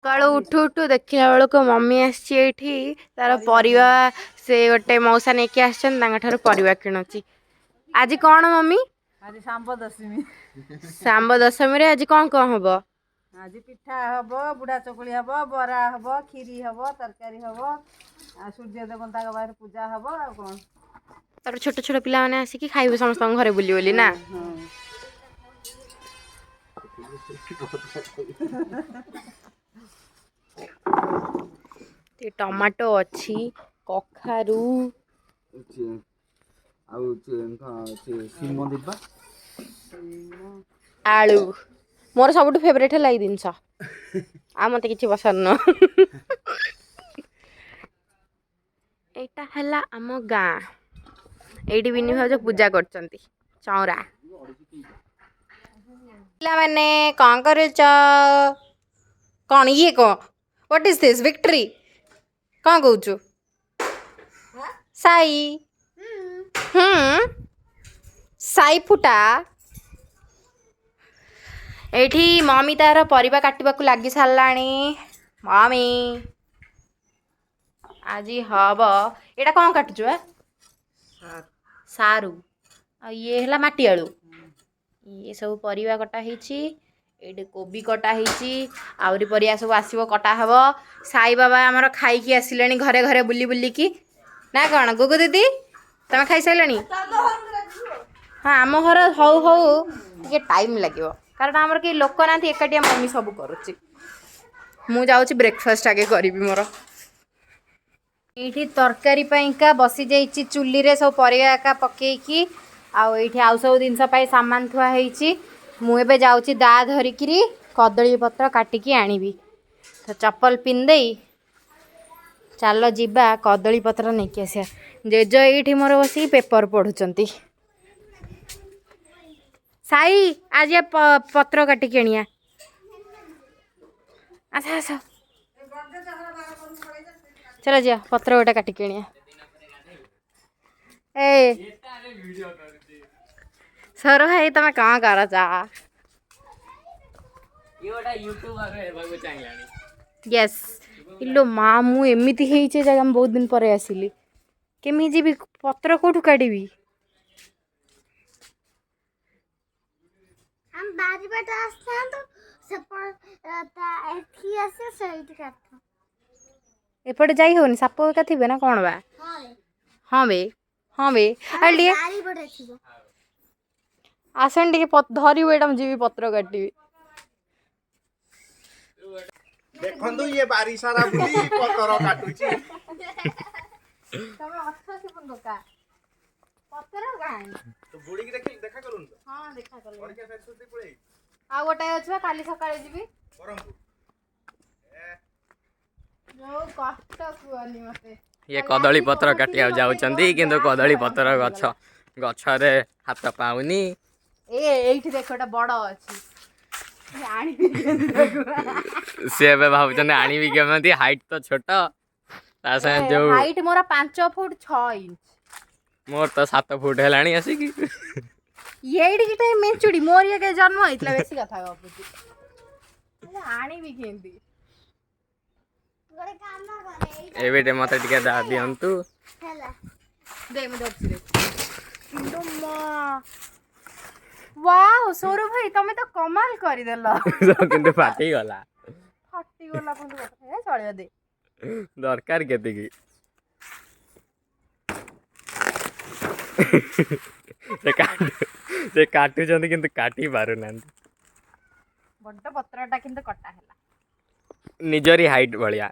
सकाळु उठु उठु देखला बेलू मम्मी आसी तार परिवा से गोटे मौसा नहीं आसर परिवा किणुची। आज कौन मम्मी? आज सांब दशमी। सांब दशमी रे आज कौन कौन हम? आज पिठा हम, बुढ़ा चकुली हम, बरा हम, खीरी हम, तरकारी हम, सूर्य देवता बाहर पूजा हम। कौन तार छोट छोट पिला माने आसिकी खाइबे समस्त घरे बुली बुली ना। टमाटो अच्छी कखारू आलू मोर सब फेवरेट है जिनस आ मत कि पसंद न एटा है आम गाँ ये बिनी भाज पूजा कर चौरा मैंने कौन कर कौन ये कौन व्हाट इज दिस विक्ट्री कौन कहू साई साई फुटा एठी मम्मी तार परिबा काटिबा को लागी सारलाणी मम्मी आज हब एटा कौन काटुछु सारू ये है माटी आलू ये सब परिबा कटा ହେଇଛି एटे कोबी कटा ହେଇଛି आउरी परिया सब आसीबो कटा हबो साई बाबा हमर खाई की आसिलेनी घरे घरे बुली बुली की ना कौन गुगु दीदी तमे खाई साइलनी हाँ आम घर हौ हौ टे टाइम लगे कारण आमर कई लोक ना एकाटिया मम्मी सब करुच्ची मु जाऊँ ब्रेकफास्ट आगे करी मोर ये तरकारी पाइंका बसी जाइए चुली रे सब परिया एका पकईकी आउ सब जिनस सामान थुआई मुझे जाऊँगी दा धरिकी कदली पत्र काटिकी आनिबी तो चप्पल पिंदे चल जीवा कदली पत्र नहीं आसिया जेज ये मोर बस पेपर पढ़ुंट साई आज पत्र काटिकी आनिया आस आस चलो जा पत्र गोटे काटिकी आनिया ए सर भाई तुम कौन कर यस इलो माँ मु एमती जगह बहुत दिन पर आसिली केमी जी पत्र कौटू काटी एपटे जाई होनी साप एका थे ना कौन बा हाँ बे हाँ बे आसन टे धरी एटा जी पत्र काटी देखंदु ये बारी सारा बुली पतर काटुची तमे अच्छा से बंदोका पतर गाय तो बुड़ी की देखा करूं हां देखा करूं और क्या फेर सुती पड़े आ गोटाय अछि काली सकाळे जीबी परमपुर जो कष्ट कुआनी मते ये कदली पत्र काटिया जाउचंदी किंतु कदली पत्र गछ गछ रे हाथ पाउनी एठी देखोटा बड़ अछि आनी से भावचंदी आनी भी केमती हाइट तो छोट ता से जो हाइट मोरा 5 फुट 6 इंच मोर तो 7 फुट हेलाणी आसी की येडी किटे मेचुडी मोर ये के जन्म होइतला बेसी कथा गपुती आनी भी केंदी गोरे काम ना करे एबेटे मते टिके दा दियंतु हैला दे म दछि रे इंदो वाओ सौरभ भाई तमे तो कमाल करी देला किंतु फाटी गला पण ए चलियो दे दरकार केते की से काटु जंदी किंतु काटी पारु नांती बड्ड पत्रटा किंतु कटा हैला निजरी हाइट भलिया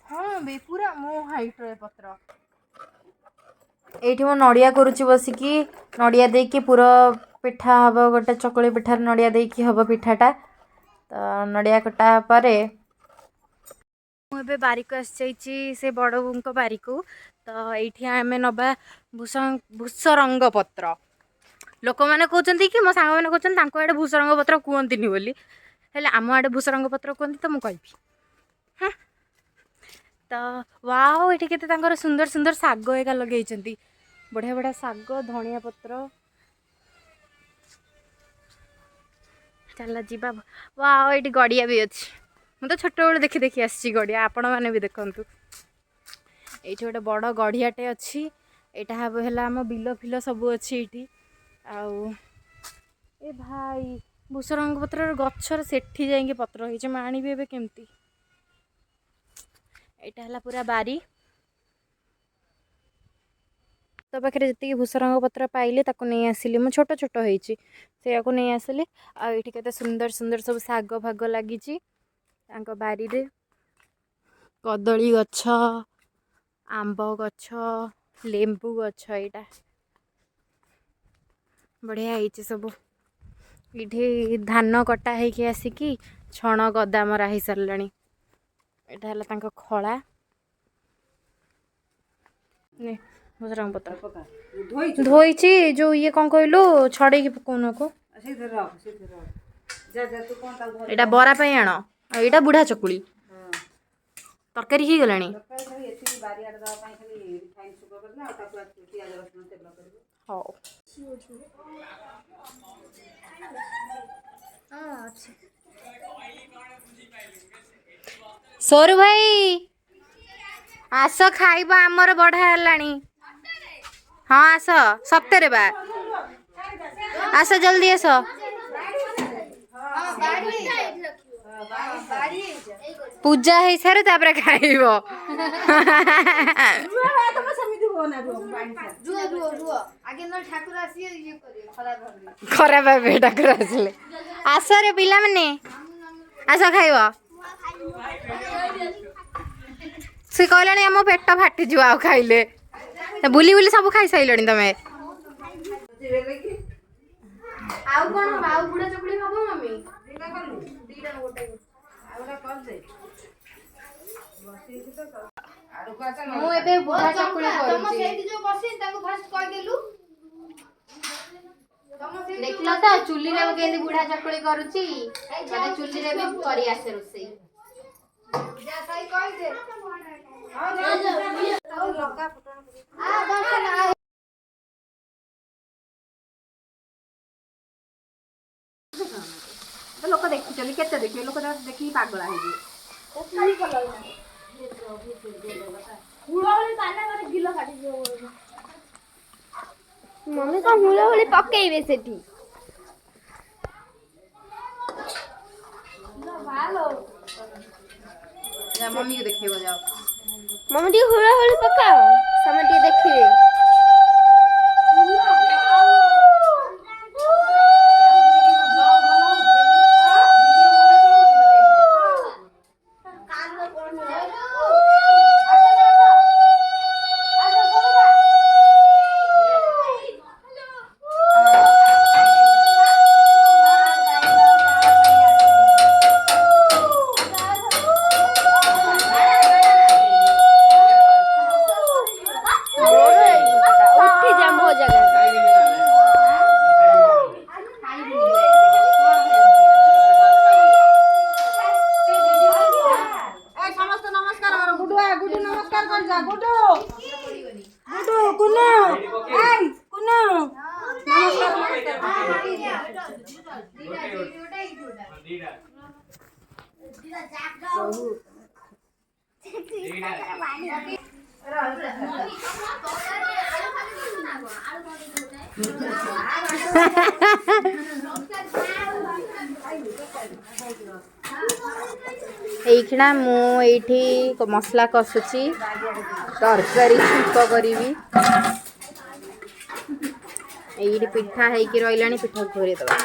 हाँ बे पूरा मो हाइट रे पत्र एठी मो नडिया करूची बसिकी नडिया देकी पूरा पिठा हब गोटे चकुली पिठार नडिया देकी हब पिठाटा तो नडिया कटा परे मुझे बारिक आसी से बड़ बो बारिक तो ये आम नवा भूसरंग पत्र लोक मैंने कहते कि मो सांग मैंने कहते आड़े भूसरंग पत्र कहतनी बोली हेले आम आड़े भूसरंग पत्र कहते तो मुझे हाँ तो वाओ ये के सुंदर सुंदर शाग एका लगे बढ़िया बढ़िया शाग धनिया पत्र चल जीवा वाओ ये गड़िया भी अच्छी तो छोट बेलू देखी देखी आसी गड़िया आपण मैंने भी देखु ये गोटे बड़ गढ़ियाटे अच्छी यहाँ हम है आम बिल फिल सब अच्छी ये आउ ए भाई भूसरंग पत्र गचर सेठी जाइए पत्र हो आनी भी केमती यहाँ है पूरा बारी तो पाखे जी भूसरंग पत्र पाइले नहीं आसिली मु छोट छोट होती से नहीं आसिली आठ के सुंदर सुंदर सब शाग फाग लगी बारी रे कदली गछ आंब गछ लेंबू गछ यहाँ बढ़िया है सब ये धान कटा होकि आसिकी छण गदा मरा हो सारा यहाँ है खला भूसरंग पत्र धोई जो ये कौन कहलु छड़े पकाउन को यहाँ बरा आण यहाँ बुढ़ा चकुली तरकारी ही गलानी हाँ सोरू भाई आस खाइब आमर बढ़ा है हाँ आस सप्तरे बा आस जल्दी आस पूजा है सारे तापर खाइब खराब भावे ठाकुर आसिले आस रे पिला माने आस खाइब से कहलानी आम पेट फाटी आ खाइले बुली बुली सब खाई सारे तमें आउ कौन आउ बुढ़ा चकुड़ी खाब मम्मी ମୁଁ ଏବେ ବୁଢା ଚକୁଳି କରୁଛି ଦେଖିଲ ତ ଚୁଲିରେ କେମିତି ବୁଢା ଚକୁଳି କରୁଛି ମାନେ ଚୁଲିରେ ବି କରି ଆସେ ରୋଷେଇ लोक देखुଛନ୍ତି କେତେ ଦେଖିବେ ଲୋକ ଦେଖିକି ପାଗଳା ହେଇଯିବେ मम्मी को हुलहुली पकेइबे सेठी मम्मी को देखिए जाओ मम्मी टी हुलहुली पकाओ समय टी देखिए এইখিଣା ମୁଁ ଏଇଠି ମସଲା କଷୁଛି ତରକାରୀ ଛୁଙ୍କ କରିବି ଏଇଠି ପିଠା ହେଇକି ରହିଲାଣି ପିଠା ଘୋରେଇ ଦେବା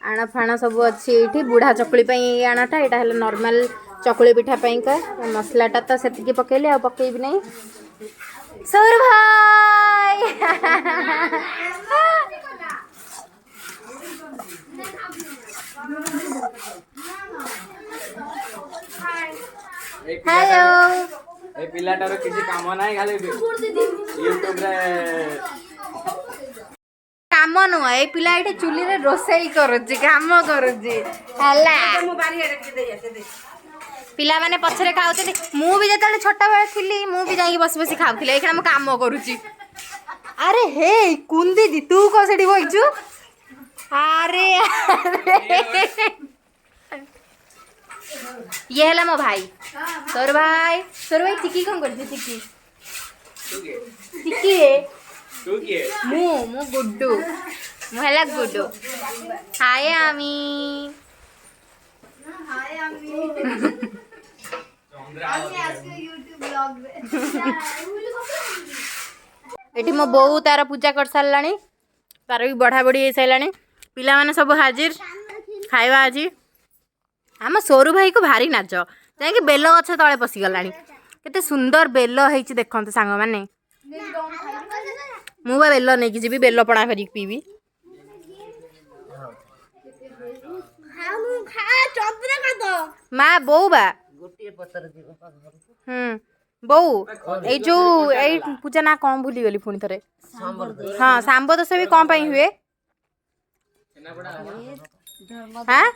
ଆଣ ଫାଣ ସବୁ ଅଛି ଏଇଠି ବୁଢ଼ା ଚକୁଳି ପାଇଁ ଏଇ ଆଣଟା ଏଇଟା ହେଲା ନର୍ମାଲ ଚକୁଳି ପିଠା ପାଇଁକା ମସଲାଟା ତ ସେତିକି ପକେଇଲି ଆଉ ପକେଇବି ନାହିଁ ସୌର ଭାଇ हेलो ए पिलाटार किसी काम नाही खाली यूट्यूब रे काम नुह ए पिला एठी चुली रे रोसई करूची काम करूची हला पिला माने पछरे खाउते मु भी जतले छोटा बेले थिली मु भी जाई बस बस खाउथिले एखना हम काम करूची अरे हे कुंदी दी तू को सेठी बइचू अरे ये है मो भाई तोर भाई चिकी कौन कर चिकी चिकी मु गुड्डू मु है गुड्डू हाय आमी एठी मो बोऊ तार पूजा कर सारलानी तार भी बढ़ा बढ़ी हो सारानी पिला माने सब हाजिर खाइबा आज आम सोरू भाई को भारी नाच जाकि बेल गछ तले पशिगलानी केते सुंदर बेल होइछि देखंत सांग माने मु बा बेल नहीं जी बेल पणा करी पीबी माँ बोऊ बा बोऊ ए जो ए पूजा ना कौन भूली गली पुणी थरे हाँ सांब दशमी कौन पाई हुए हाँ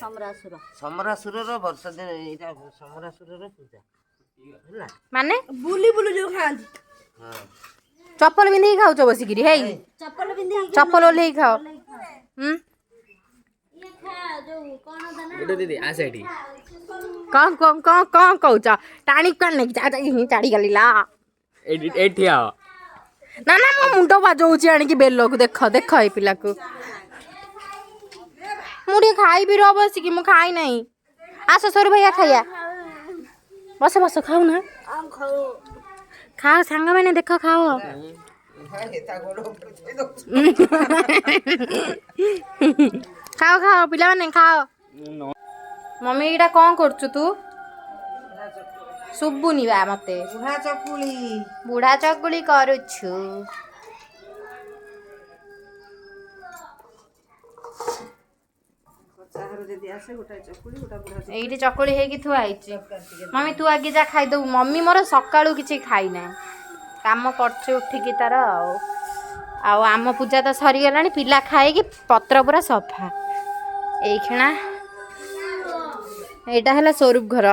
समरासुर वर्ष दिन समरासुर पूजा माने बुली बुली जो खाती चप्पल पिंधि खाऊ बसिकी है चप्पल ओल्हे खाओ दीदी आस एठी कौन कौन कौन कौन कहूच टाणी कौन नहीं चाड़ी गलीला एठी आओ ना ना मो मुंड बाजौची आणिकी बेल को देख देख ए पिला को मुझे खाई भी रो बसिकी मु खाई नहीं आस सोर भैया खाइया बस बस खाऊ ना खाओ सांग मैंने देख खाओ खाओ खाओ पिला मैंने खाओ मम्मी एटा कौन करछु तू सुबुनी बा मते बुढ़ा चकुली करुछु एइटी चकुली हेकी थुआ आइछि मम्मी तू आगे जा खाई दऊ मम्मी मोर सकाळू किछि खाई ना काम करछे उठिकी तार आउ आम पूजा तो सरी गलानी पिला खाइकी पत्र पूरा सफा एई खेणा एटा हला स्वरूप घर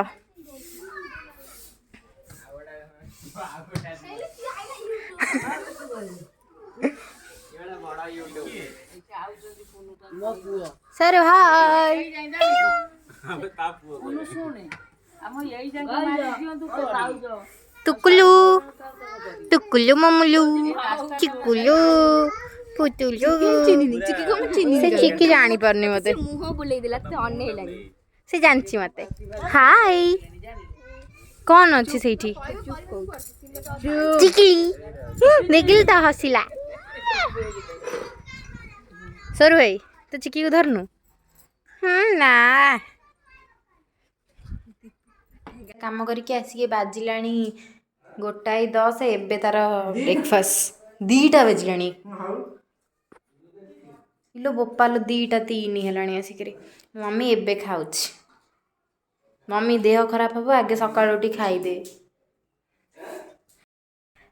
सर भाई टुकुलू टुकुलू ममुलू चिकुलू पुतुलू से चिकी जानी परनी मते मुह बुलेई देला ते अन्ने लागे से जानची मते हाय कौन अच्छी सेठी चिकी देखिल तो हसिला सर भाई तो चिकी को धरनु ना काम करके आसिके बाजिलाणी 1:10 एबे तार ब्रेकफास्ट 2टा बजलाणी इलो बोपालो 2:03 हेलाणी आसिकरी मम्मी एबे खाउछि मम्मी देह खराब हम आगे सकाळ उठी खाईदे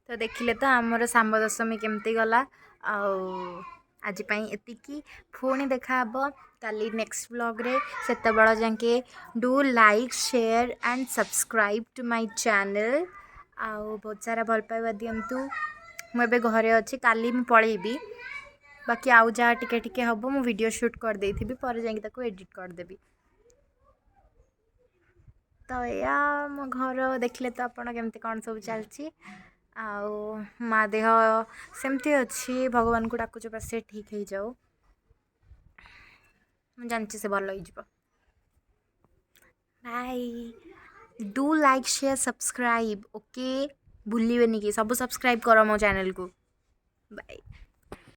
तो देखिले तो आमर सांब दशमी केमती गला आज एतिकी पुणी देखा काली नेक्स्ट व्लॉग रे सेते बेला जाके do like share and subscribe to my channel आउ बहुत सारा भल पाइबा दिंतु मुझे घरे अच्छी काली मु पलैबी बाकी आउ जहाँ टिके टिके हम मु वीडियो शूट कर देथिबी पर जाके ताको एडिट कर देबी तो या मो घर देखले तो आपण केमती कौन सब चलची आउ माँ देह सेमती अच्छी भगवान को डाकुच बस से ठीक हो जाओ जानची से भल हो bye do like share subscribe okay भूलिए कि सब सब्सक्राइब करो मो चैनल को बाय।